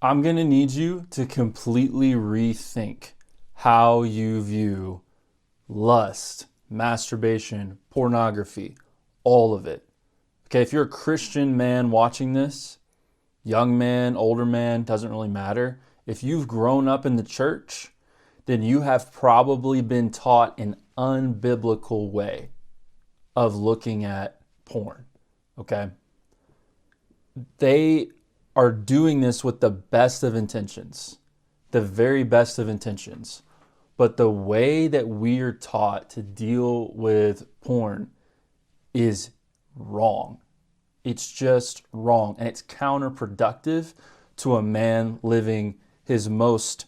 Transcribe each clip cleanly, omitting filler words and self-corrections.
I'm going to need you to completely rethink how you view lust, masturbation, pornography, all of it. Okay, if you're a Christian man watching this, young man, older man, doesn't really matter. If you've grown up in the church, then you have probably been taught an unbiblical way of looking at porn. Okay? They are doing this with the best of intentions, the very best of intentions. But the way that we are taught to deal with porn is wrong. It's just wrong. And it's counterproductive to a man living his most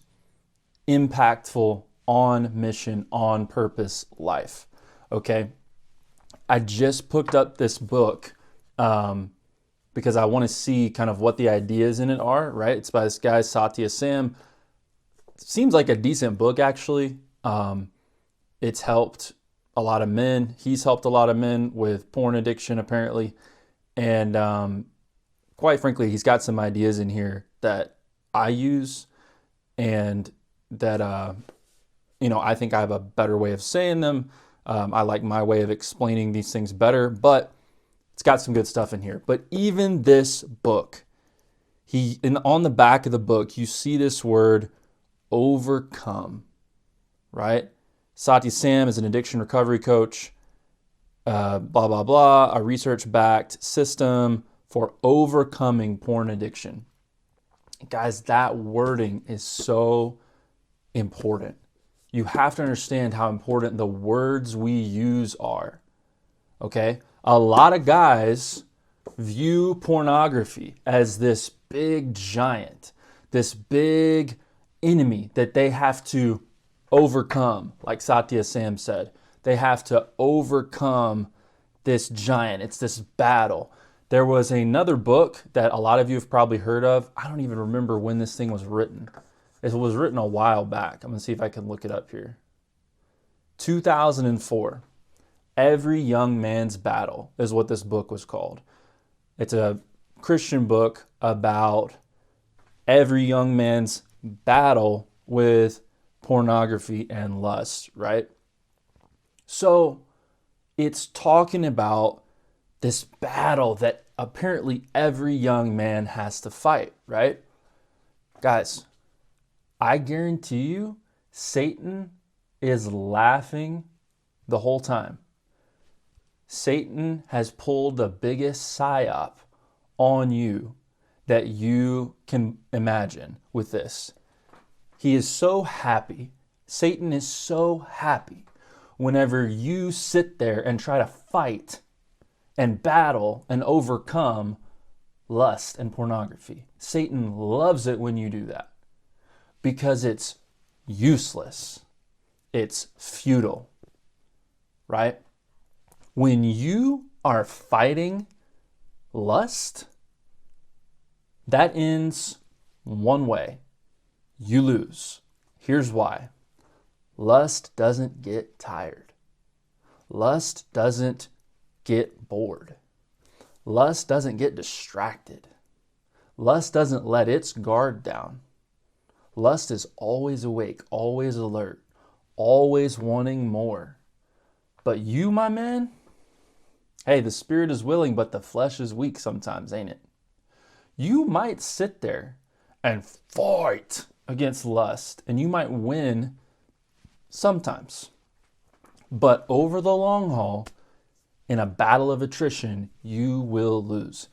impactful, on mission, on purpose life. Okay? I just picked up this book because I want to see kind of what the ideas in it are, right? It's by this guy, Satya Sam. Seems like a decent book, actually. It's helped a lot of men. He's helped a lot of men with porn addiction, apparently. And quite frankly, he's got some ideas in here that I use and that, I think I have a better way of saying them. I like my way of explaining these things better, but it's got some good stuff in here. But even this book, on the back of the book, you see this word overcome, right? Satya Sam is an addiction recovery coach, blah, blah, blah, a research-backed system for overcoming porn addiction. Guys, that wording is so important. You have to understand how important the words we use are, okay? A lot of guys view pornography as this big giant, this big enemy that they have to overcome, like Satya Sam said. They have to overcome this giant. It's this battle. There was another book that a lot of you have probably heard of. I don't even remember when this thing was written. It was written a while back. I'm going to see if I can look it up here. 2004. Every Young Man's Battle is what this book was called. It's a Christian book about every young man's battle with pornography and lust, right? So it's talking about this battle that apparently every young man has to fight, right? Guys, I guarantee you, Satan is laughing the whole time. Satan has pulled the biggest psyop on you that you can imagine with this. He is so happy. Satan is so happy whenever you sit there and try to fight and battle and overcome lust and pornography. Satan loves it when you do that because it's useless. It's futile, right? When you are fighting lust, that ends one way. You lose. Here's why. Lust doesn't get tired. Lust doesn't get bored. Lust doesn't get distracted. Lust doesn't let its guard down. Lust is always awake, always alert, always wanting more. But you, my man, hey, the spirit is willing, but the flesh is weak sometimes, ain't it? You might sit there and fight against lust, and you might win sometimes. But over the long haul, in a battle of attrition, you will lose.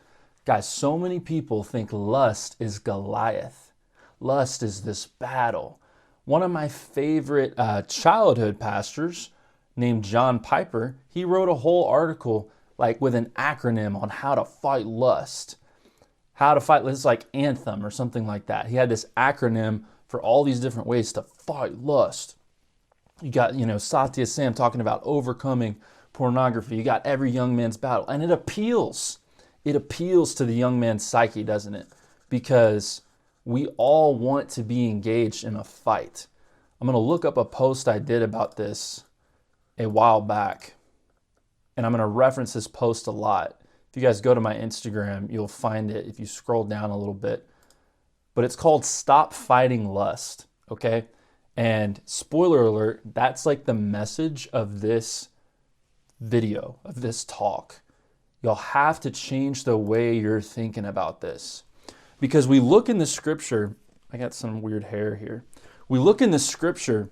Guys, so many people think lust is Goliath. Lust is this battle. One of my favorite childhood pastors named John Piper, he wrote a whole article like with an acronym on how to fight lust. How to fight, it's like Anthem or something like that. He had this acronym for all these different ways to fight lust. You got, Satya Sam talking about overcoming pornography. You got every young man's battle. And it appeals. It appeals to the young man's psyche, doesn't it? Because we all want to be engaged in a fight. I'm going to look up a post I did about this a while back. And I'm going to reference this post a lot. If you guys go to my Instagram, you'll find it if you scroll down a little bit. but it's called Stop Fighting Lust, okay? And spoiler alert, that's like the message of this video, of this talk. You'll have to change the way you're thinking about this. Because we look in the scripture, I got some weird hair here. We look in the scripture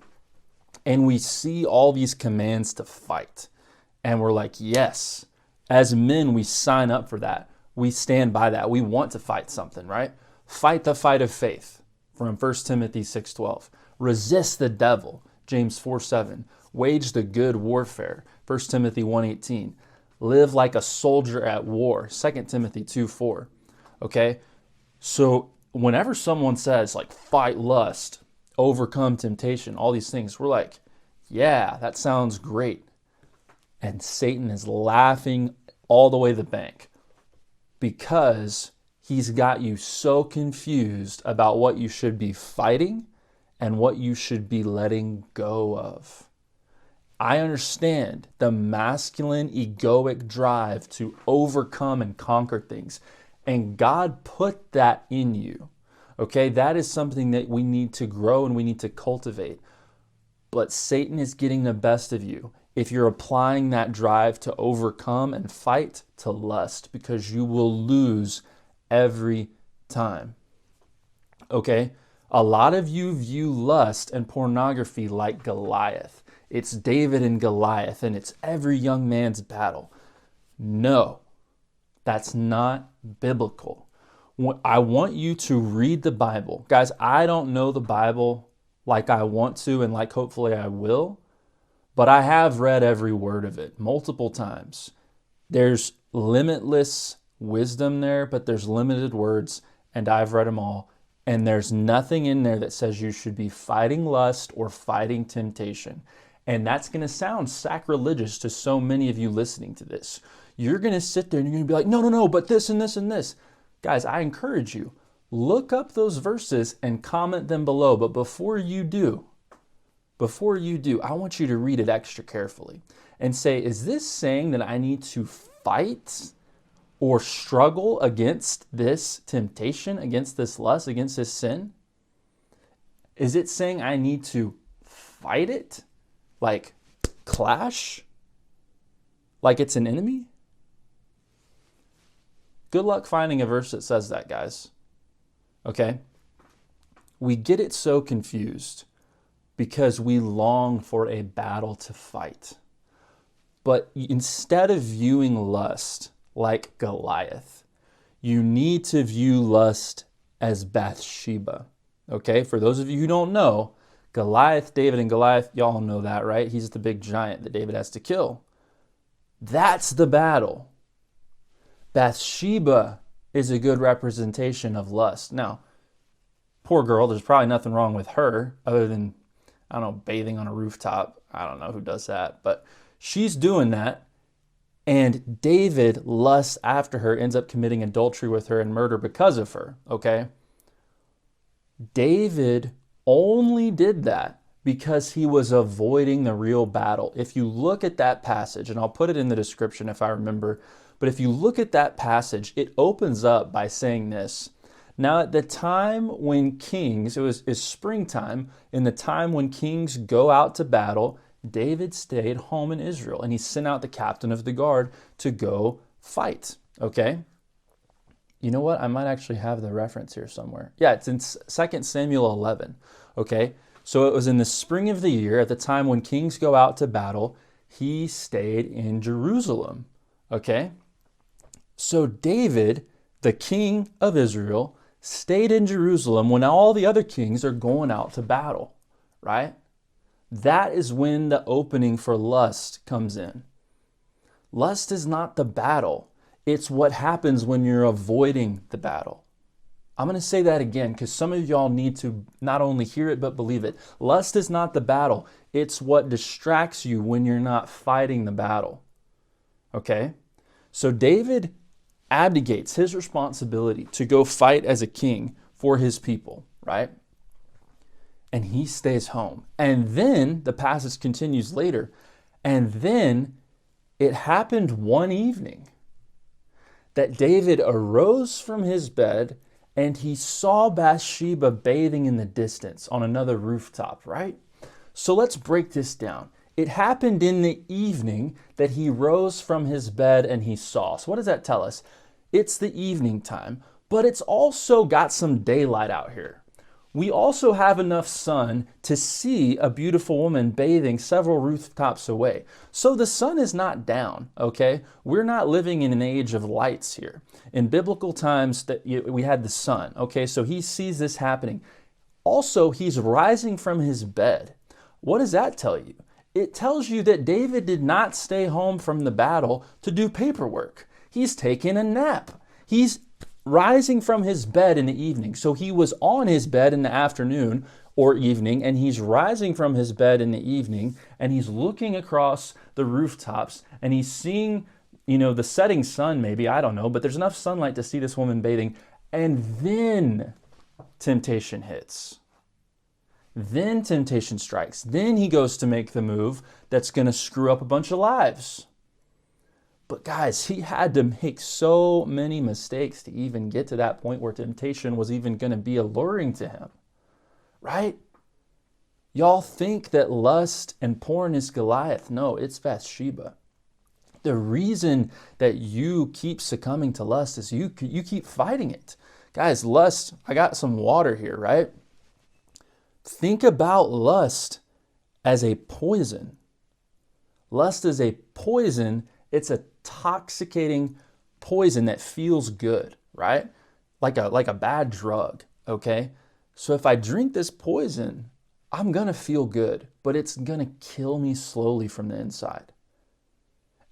and we see all these commands to fight. And we're like, yes, as men, we sign up for that. We stand by that. We want to fight something, right? Fight the fight of faith from 1 Timothy 6:12. Resist the devil, James 4:7. Wage the good warfare, 1 Timothy 1:18. Live like a soldier at war, 2 Timothy 2:4. Okay? So whenever someone says like fight lust, overcome temptation, all these things, we're like, yeah, that sounds great. And Satan is laughing all the way to the bank because he's got you so confused about what you should be fighting and what you should be letting go of. I understand the masculine egoic drive to overcome and conquer things. And God put that in you. Okay, that is something that we need to grow and we need to cultivate. But Satan is getting the best of you if you're applying that drive to overcome and fight to lust, because you will lose every time. Okay? A lot of you view lust and pornography like Goliath. It's David and Goliath, and it's every young man's battle. No, that's not biblical. I want you to read the Bible. Guys, I don't know the Bible like I want to and like hopefully I will, but I have read every word of it multiple times. There's limitless wisdom there, but there's limited words, and I've read them all. And there's nothing in there that says you should be fighting lust or fighting temptation. And that's going to sound sacrilegious to so many of you listening to this. You're going to sit there and you're going to be like, no, but this and this and this. Guys, I encourage you, look up those verses and comment them below. But before you do, I want you to read it extra carefully and say, is this saying that I need to fight or struggle against this temptation, against this lust, against this sin? Is it saying I need to fight it? Like clash? Like it's an enemy? Good luck finding a verse that says that, guys. Okay? We get it so confused because we long for a battle to fight. But instead of viewing lust like Goliath, you need to view lust as Bathsheba. Okay? For those of you who don't know, Goliath, David and Goliath, y'all know that, right? He's the big giant that David has to kill. That's the battle. Bathsheba is a good representation of lust. Now, poor girl, there's probably nothing wrong with her other than, I don't know, bathing on a rooftop. I don't know who does that, but she's doing that. And David lusts after her, ends up committing adultery with her and murder because of her, okay? David only did that because he was avoiding the real battle. If you look at that passage, and I'll put it in the description if I remember, but if you look at that passage, it opens up by saying this. Now at the time when kings, it's springtime, in the time when kings go out to battle, David stayed home in Israel, and he sent out the captain of the guard to go fight, okay? You know what? I might actually have the reference here somewhere. Yeah, it's in 2 Samuel 11, okay? So it was in the spring of the year, at the time when kings go out to battle, he stayed in Jerusalem, okay? So David, the king of Israel, stayed in Jerusalem when all the other kings are going out to battle, right? That is when the opening for lust comes in. Lust is not the battle. It's what happens when you're avoiding the battle. I'm going to say that again because some of y'all need to not only hear it but believe it. Lust is not the battle. It's what distracts you when you're not fighting the battle. Okay? So David abdicates his responsibility to go fight as a king for his people, right? And he stays home. And then the passage continues later. And then it happened one evening that David arose from his bed and he saw Bathsheba bathing in the distance on another rooftop, right? So let's break this down. It happened in the evening that he rose from his bed and he saw. So what does that tell us? It's the evening time, but it's also got some daylight out here. We also have enough sun to see a beautiful woman bathing several rooftops away. So the sun is not down, okay? We're not living in an age of lights here. In biblical times, we had the sun, okay? So he sees this happening. Also, he's rising from his bed. What does that tell you? It tells you that David did not stay home from the battle to do paperwork. He's taking a nap. He's rising from his bed in the evening. So he was on his bed in the afternoon or evening, and he's rising from his bed in the evening, and he's looking across the rooftops, and he's seeing, the setting sun maybe, I don't know, but there's enough sunlight to see this woman bathing. And then temptation hits. Then temptation strikes. Then he goes to make the move that's going to screw up a bunch of lives. But guys, he had to make so many mistakes to even get to that point where temptation was even going to be alluring to him, right? Y'all think that lust and porn is Goliath. No, it's Bathsheba. The reason that you keep succumbing to lust is you keep fighting it. Guys, lust, I got some water here, right? Think about lust as a poison. Lust is a poison. It's a toxicating poison that feels good, right? Like a bad drug, okay? So if I drink this poison, I'm going to feel good, but it's going to kill me slowly from the inside.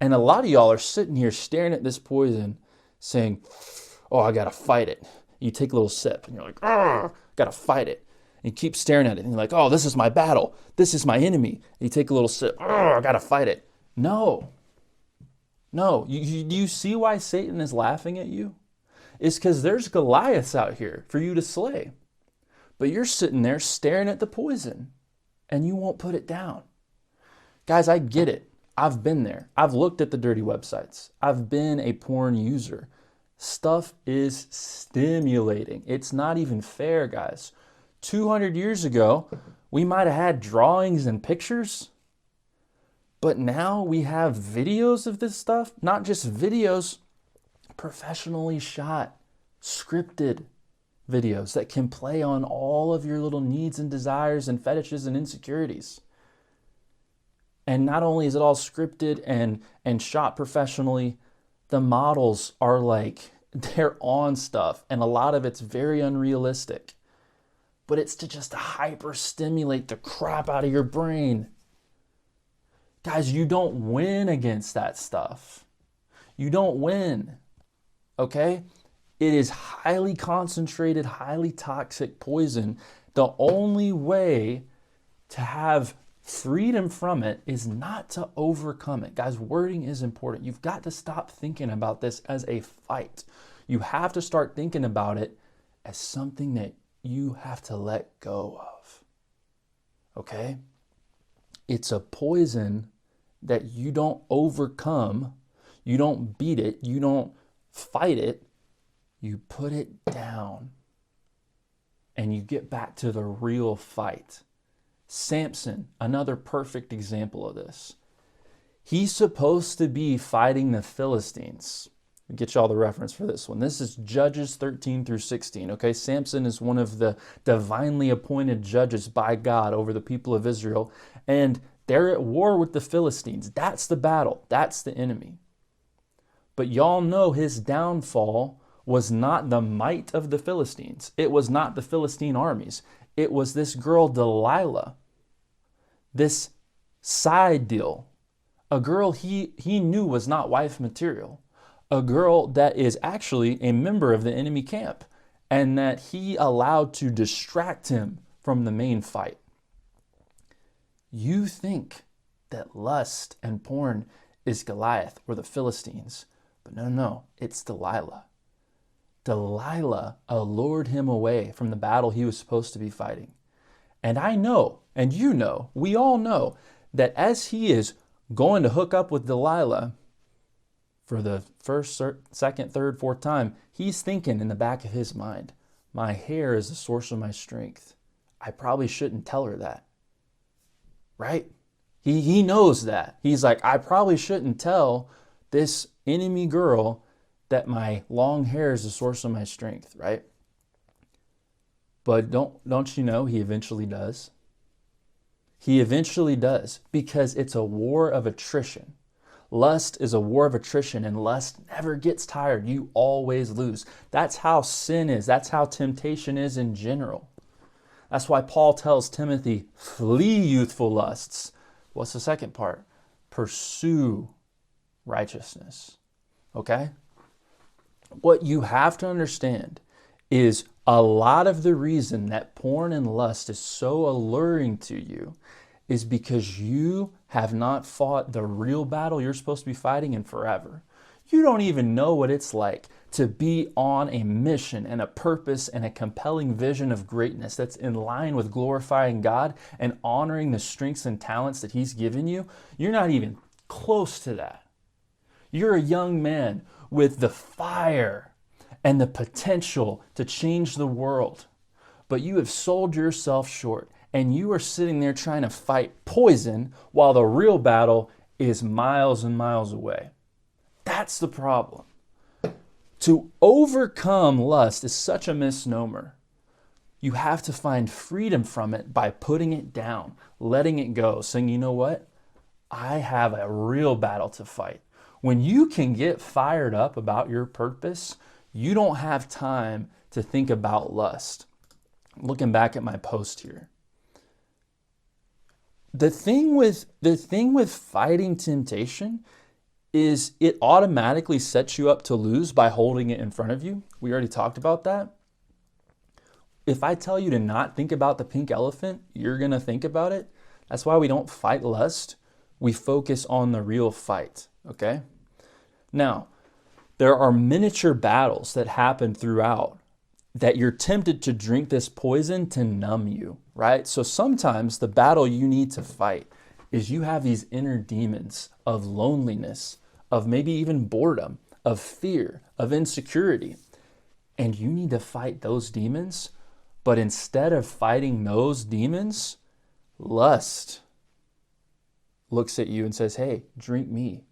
And a lot of y'all are sitting here staring at this poison saying, oh, I got to fight it. You take a little sip and you're like, oh, got to fight it. And you keep staring at it and you're like, oh, this is my battle. This is my enemy. And you take a little sip, oh, I got to fight it. No. Do you see why Satan is laughing at you? It's because there's Goliaths out here for you to slay. But you're sitting there staring at the poison and you won't put it down. Guys, I get it. I've been there. I've looked at the dirty websites. I've been a porn user. Stuff is stimulating. It's not even fair, guys. 200 years ago, we might have had drawings and pictures. But now we have videos of this stuff, not just videos, professionally shot, scripted videos that can play on all of your little needs and desires and fetishes and insecurities. And not only is it all scripted and shot professionally, the models are they're on stuff, and a lot of it's very unrealistic. But it's to just hyper stimulate the crap out of your brain. Guys, you don't win against that stuff. You don't win, okay? It is highly concentrated, highly toxic poison. The only way to have freedom from it is not to overcome it. Guys, wording is important. You've got to stop thinking about this as a fight. You have to start thinking about it as something that you have to let go of, okay? It's a poison that you don't overcome, you don't beat it, you don't fight it, you put it down and you get back to the real fight. Sampson, another perfect example of this. He's supposed to be fighting the Philistines. I'll get you all the reference for this one. This is Judges 13 through 16. Okay, Sampson is one of the divinely appointed judges by God over the people of Israel, and they're at war with the Philistines. That's the battle. That's the enemy. But y'all know his downfall was not the might of the Philistines. It was not the Philistine armies. It was this girl Delilah, this side deal, a girl he knew was not wife material, a girl that is actually a member of the enemy camp, and that he allowed to distract him from the main fight. You think that lust and porn is Goliath or the Philistines, but no, it's Delilah. Delilah allured him away from the battle he was supposed to be fighting. And I know, and you know, we all know, that as he is going to hook up with Delilah for the first, second, third, fourth time, he's thinking in the back of his mind, my hair is the source of my strength. I probably shouldn't tell her that, right? He knows that. He's like, I probably shouldn't tell this enemy girl that my long hair is the source of my strength, right? But don't you know he eventually does? He eventually does, because it's a war of attrition. Lust is a war of attrition, and lust never gets tired. You always lose. That's how sin is. That's how temptation is in general. That's why Paul tells Timothy, flee youthful lusts. What's the second part? Pursue righteousness. Okay? What you have to understand is a lot of the reason that porn and lust is so alluring to you is because you have not fought the real battle you're supposed to be fighting in forever. You don't even know what it's like to be on a mission and a purpose and a compelling vision of greatness that's in line with glorifying God and honoring the strengths and talents that He's given you. You're not even close to that. You're a young man with the fire and the potential to change the world, but you have sold yourself short, and you are sitting there trying to fight poison while the real battle is miles and miles away. That's the problem. To overcome lust is such a misnomer. You have to find freedom from it by putting it down, letting it go, saying, you know what? I have a real battle to fight. When you can get fired up about your purpose, you don't have time to think about lust. Looking back at my post here. The thing with fighting temptation is it automatically sets you up to lose by holding it in front of you. We already talked about that. If I tell you to not think about the pink elephant, you're going to think about it. That's why we don't fight lust. We focus on the real fight, okay? Now, there are miniature battles that happen throughout that you're tempted to drink this poison to numb you, right? So sometimes the battle you need to fight is you have these inner demons of loneliness, of maybe even boredom, of fear, of insecurity. And you need to fight those demons. But instead of fighting those demons, lust looks at you and says, hey, drink me.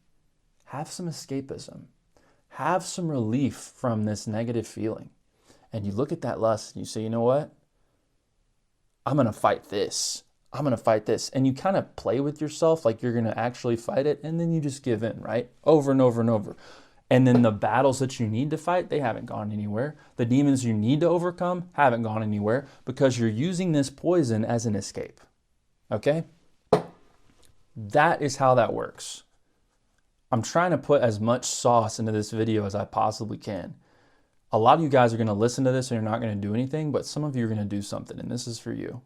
Have some escapism. Have some relief from this negative feeling. And you look at that lust and you say, you know what? I'm going to fight this. I'm going to fight this. And you kind of play with yourself like you're going to actually fight it. And then you just give in, right? Over and over and over. And then the battles that you need to fight, they haven't gone anywhere. The demons you need to overcome haven't gone anywhere because you're using this poison as an escape. Okay? That is how that works. I'm trying to put as much sauce into this video as I possibly can. A lot of you guys are going to listen to this and you're not going to do anything, but some of you are going to do something, and this is for you.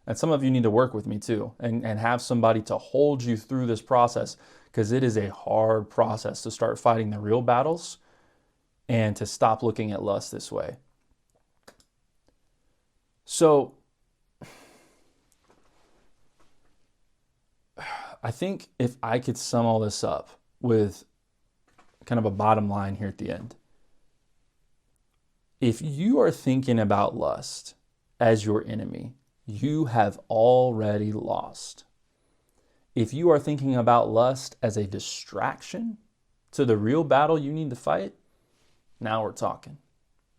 And some of you need to work with me too and have somebody to hold you through this process, because it is a hard process to start fighting the real battles and to stop looking at lust this way. So I think if I could sum all this up with kind of a bottom line here at the end. If you are thinking about lust as your enemy, you have already lost. If you are thinking about lust as a distraction to the real battle you need to fight, now we're talking.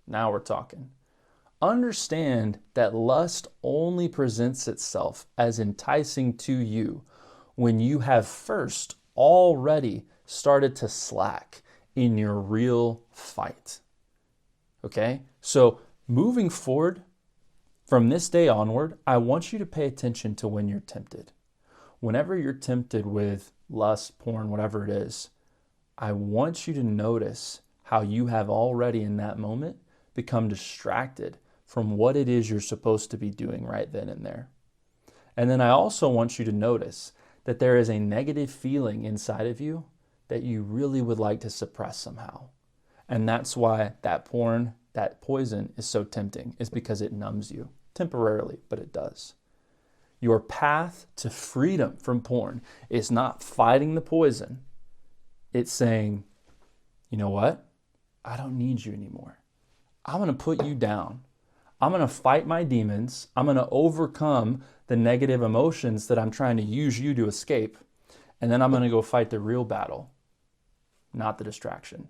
Now we're talking. Understand that lust only presents itself as enticing to you when you have first already started to slack in your real fight. Okay? So moving forward, from this day onward, I want you to pay attention to when you're tempted. Whenever you're tempted with lust, porn, whatever it is, I want you to notice how you have already in that moment become distracted from what it is you're supposed to be doing right then and there. And then I also want you to notice that there is a negative feeling inside of you that you really would like to suppress somehow. And that's why that porn, that poison is so tempting, is because it numbs you temporarily, but it does. Your path to freedom from porn is not fighting the poison. It's saying, you know what? I don't need you anymore. I'm going to put you down. I'm going to fight my demons. I'm going to overcome the negative emotions that I'm trying to use you to escape. And then I'm going to go fight the real battle, not the distraction.